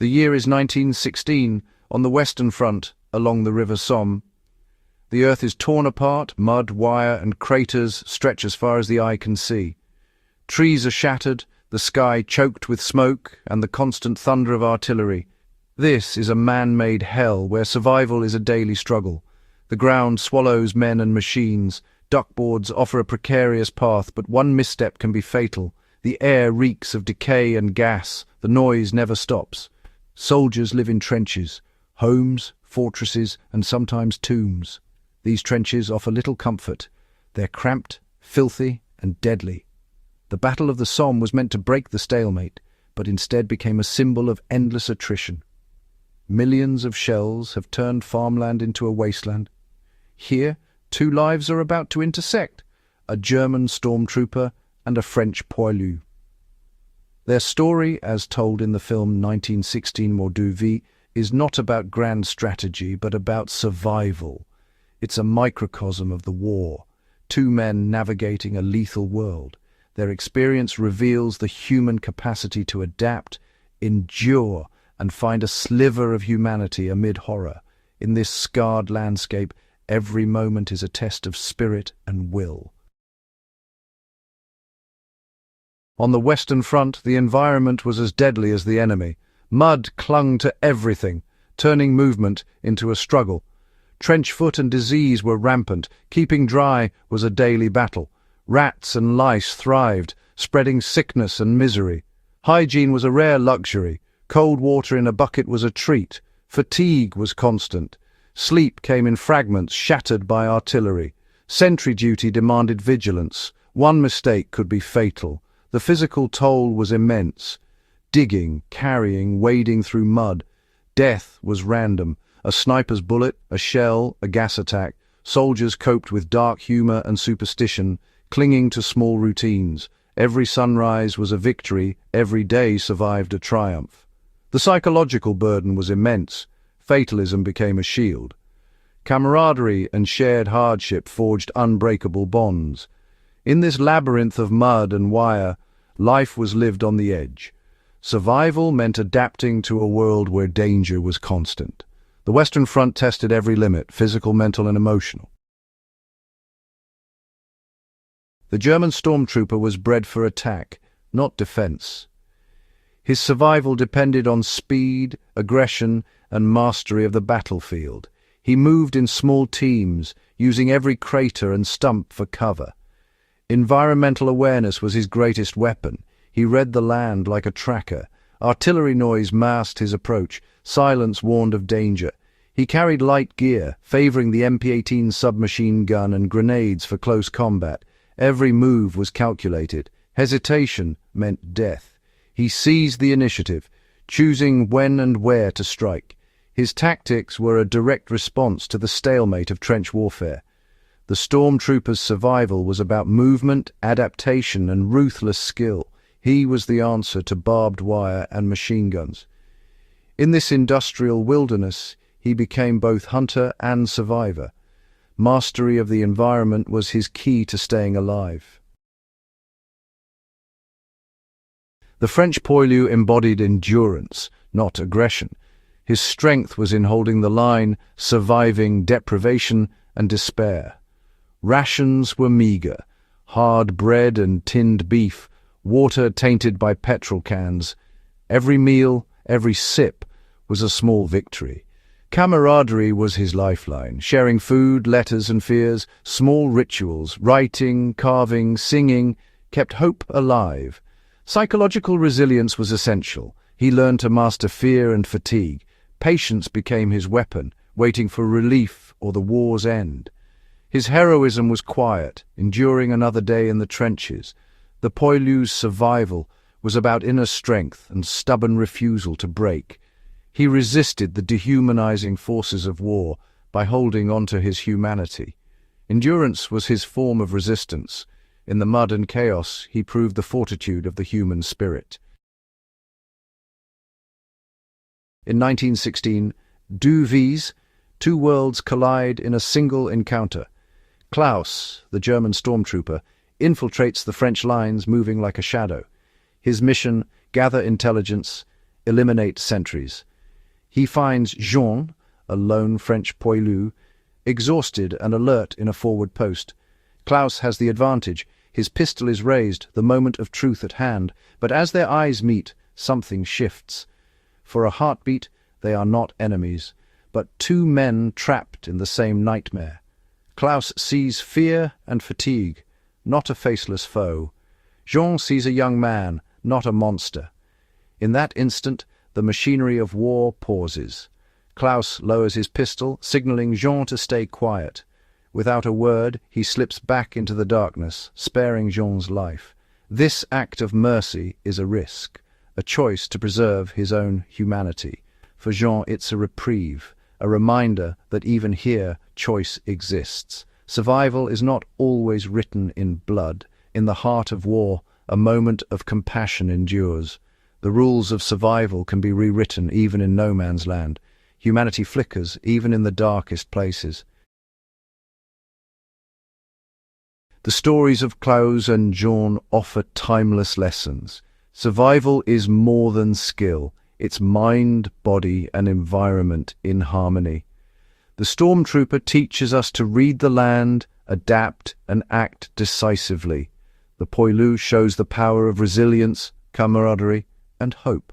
The year is 1916, on the Western Front, along the River Somme. The earth is torn apart, mud, wire, and craters stretch as far as the eye can see. Trees are shattered, the sky choked with smoke, and the constant thunder of artillery. This is a man-made hell where survival is a daily struggle. The ground swallows men and machines. Duckboards offer a precarious path, but one misstep can be fatal. The air reeks of decay and gas. The noise never stops. Soldiers live in trenches, homes, fortresses, and sometimes tombs. These trenches offer little comfort. They're cramped, filthy, and deadly. The Battle of the Somme was meant to break the stalemate, but instead became a symbol of endless attrition. Millions of shells have turned farmland into a wasteland. Here, two lives are about to intersect, a German stormtrooper and a French poilu. Their story, as told in the film 1916 Deux, Vies, is not about grand strategy, but about survival. It's a microcosm of the war, two men navigating a lethal world. Their experience reveals the human capacity to adapt, endure, and find a sliver of humanity amid horror. In this scarred landscape, every moment is a test of spirit and will. On the Western Front, the environment was as deadly as the enemy. Mud clung to everything, turning movement into a struggle. Trench foot and disease were rampant. Keeping dry was a daily battle. Rats and lice thrived, spreading sickness and misery. Hygiene was a rare luxury. Cold water in a bucket was a treat. Fatigue was constant. Sleep came in fragments shattered by artillery. Sentry duty demanded vigilance. One mistake could be fatal. The physical toll was immense. Digging, carrying, wading through mud. Death was random. A sniper's bullet, a shell, a gas attack. Soldiers coped with dark humor and superstition, clinging to small routines. Every sunrise was a victory, every day survived a triumph. The psychological burden was immense. Fatalism became a shield. Camaraderie and shared hardship forged unbreakable bonds. In this labyrinth of mud and wire, life was lived on the edge. Survival meant adapting to a world where danger was constant. The Western Front tested every limit, physical, mental, and emotional. The German stormtrooper was bred for attack, not defense. His survival depended on speed, aggression, and mastery of the battlefield. He moved in small teams, using every crater and stump for cover. Environmental awareness was his greatest weapon. He read the land like a tracker. Artillery noise masked his approach. Silence warned of danger. He carried light gear, favoring the MP-18 submachine gun and grenades for close combat. Every move was calculated. Hesitation meant death. He seized the initiative, choosing when and where to strike. His tactics were a direct response to the stalemate of trench warfare. The stormtrooper's survival was about movement, adaptation, and ruthless skill. He was the answer to barbed wire and machine guns. In this industrial wilderness, he became both hunter and survivor. Mastery of the environment was his key to staying alive. The French poilu embodied endurance, not aggression. His strength was in holding the line, surviving deprivation and despair. Rations were meager, hard bread and tinned beef, water tainted by petrol cans. Every meal, every sip, was a small victory. Camaraderie was his lifeline, sharing food, letters and fears. Small rituals, writing, carving, singing, kept hope alive. Psychological resilience was essential. He learned to master fear and fatigue. Patience became his weapon, waiting for relief or the war's end. His heroism was quiet, enduring another day in the trenches. The poilu's survival was about inner strength and stubborn refusal to break. He resisted the dehumanizing forces of war by holding on to his humanity. Endurance was his form of resistance. In the mud and chaos, he proved the fortitude of the human spirit. In 1916, Deux, Vies, two worlds collide in a single encounter. Klaus, the German stormtrooper, infiltrates the French lines moving like a shadow. His mission, gather intelligence, eliminate sentries. He finds Jean, a lone French poilu, exhausted and alert in a forward post. Klaus has the advantage. His pistol is raised, the moment of truth at hand, but as their eyes meet, something shifts. For a heartbeat, they are not enemies, but two men trapped in the same nightmare. Klaus sees fear and fatigue, not a faceless foe. Jean sees a young man, not a monster. In that instant, the machinery of war pauses. Klaus lowers his pistol, signaling Jean to stay quiet. Without a word, he slips back into the darkness, sparing Jean's life. This act of mercy is a risk, a choice to preserve his own humanity. For Jean, it's a reprieve, a reminder that even here, choice exists. Survival is not always written in blood. In the heart of war, a moment of compassion endures. The rules of survival can be rewritten even in no man's land. Humanity flickers even in the darkest places. The stories of Klaus and Jean offer timeless lessons. Survival is more than skill. It's mind, body, and environment in harmony. The stormtrooper teaches us to read the land, adapt, and act decisively. The poilu shows the power of resilience, camaraderie, and hope.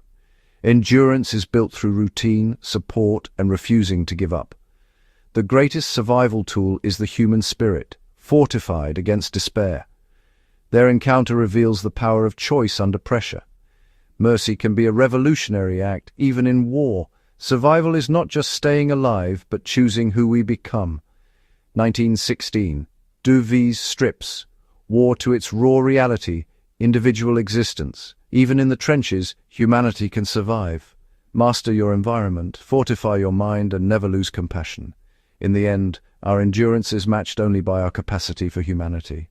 Endurance is built through routine, support, and refusing to give up. The greatest survival tool is the human spirit, fortified against despair. Their encounter reveals the power of choice under pressure. Mercy can be a revolutionary act, even in war. Survival is not just staying alive, but choosing who we become. 1916. Deux Vies strips war to its raw reality, individual existence. Even in the trenches, humanity can survive. Master your environment, fortify your mind, and never lose compassion. In the end, our endurance is matched only by our capacity for humanity.